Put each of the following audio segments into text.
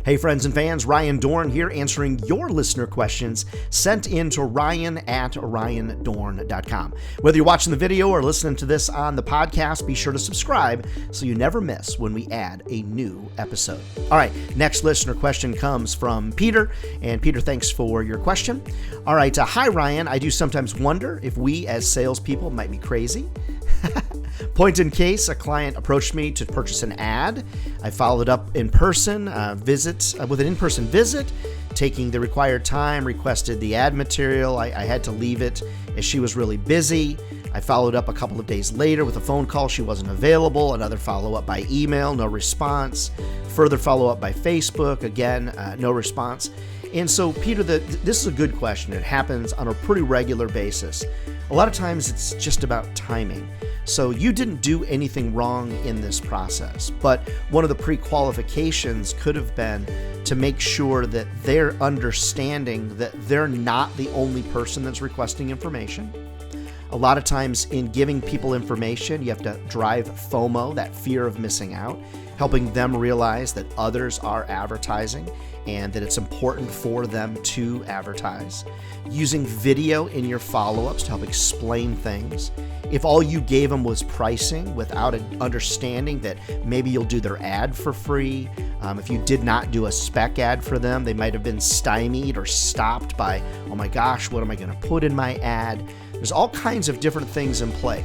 Hey friends and fans, Ryan Dohrn here answering your listener questions sent in to ryan@ryandohrn.com. Whether you're watching the video or listening to this on the podcast, be sure to subscribe so you never miss when we add a new episode. All right, next listener question comes from Peter, and Peter, thanks for your question. All right, hi Ryan, I do sometimes wonder if we as salespeople might be crazy. Point in case, a client approached me to purchase an ad. I followed up in person with an in-person visit, taking the required time, requested the ad material. I had to leave it as she was really busy. I followed up a couple of days later with a phone call. She wasn't available. Another follow-up by email, no response. Further follow-up by Facebook, again, no response. And so, Peter, this is a good question. It happens on a pretty regular basis. A lot of times it's just about timing. So you didn't do anything wrong in this process, but one of the pre-qualifications could have been to make sure that they're understanding that they're not the only person that's requesting information. A lot of times in giving people information, you have to drive FOMO, that fear of missing out, helping them realize that others are advertising and that it's important for them to advertise. Using video in your follow-ups to help explain things. If all you gave them was pricing without an understanding that maybe you'll do their ad for free, if you did not do a spec ad for them, they might have been stymied or stopped by, oh my gosh, what am I going to put in my ad? There's all kinds of different things in play.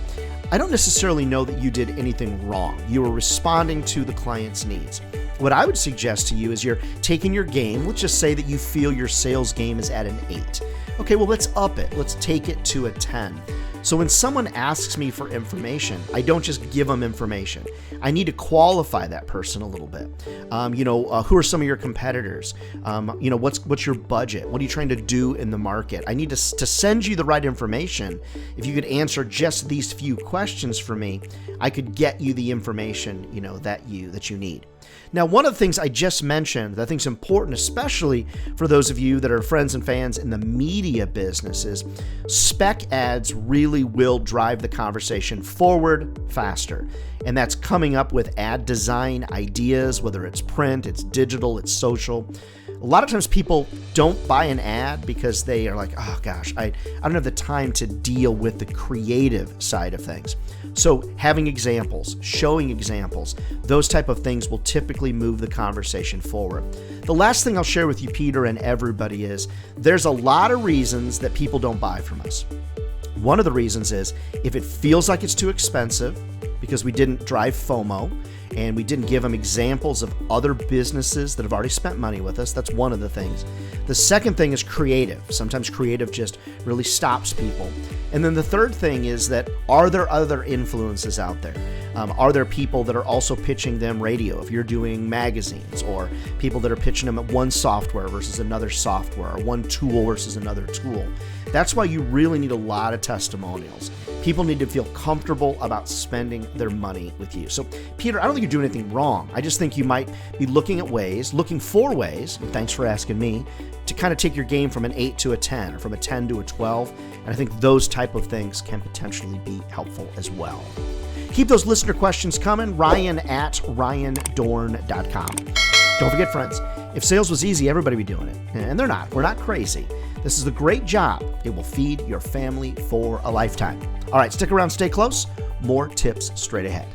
I don't necessarily know that you did anything wrong. You were responding to the client's needs. What I would suggest to you is you're taking your game. Let's just say that you feel your sales game is at an 8. Okay, well, let's up it. Let's take it to a 10. So when someone asks me for information, I don't just give them information. I need to qualify that person a little bit. Who are some of your competitors? What's your budget? What are you trying to do in the market? I need to send you the right information. If you could answer just these few questions for me, I could get you the information, that you need. Now, one of the things I just mentioned that I think is important, especially for those of you that are friends and fans in the media business, is spec ads really will drive the conversation forward faster. And that's coming up with ad design ideas, whether it's print, it's digital, it's social. A lot of times people don't buy an ad because they are like, oh gosh, I don't have the time to deal with the creative side of things. So having examples, showing examples, those type of things will typically move the conversation forward. The last thing I'll share with you, Peter, and everybody is there's a lot of reasons that people don't buy from us. One of the reasons is if it feels like it's too expensive because we didn't drive FOMO, and we didn't give them examples of other businesses that have already spent money with us. That's one of the things. The second thing is creative. Sometimes creative just really stops people. And then the third thing is that are there other influences out there? Are there people that are also pitching them radio if you're doing magazines, or people that are pitching them at one software versus another software, or one tool versus another tool? That's why you really need a lot of testimonials. People need to feel comfortable about spending their money with you. So, Peter, I don't think you're doing anything wrong. I just think you might be looking for ways, and thanks for asking me, to kind of take your game from an 8 to a 10, or from a 10 to a 12. And I think those type of things can potentially be helpful as well. Keep those listener questions coming, ryan@ryandohrn.com. Don't forget, friends, if sales was easy, everybody would be doing it. And they're not. We're not crazy. This is a great job. It will feed your family for a lifetime. All right, stick around, stay close. More tips straight ahead.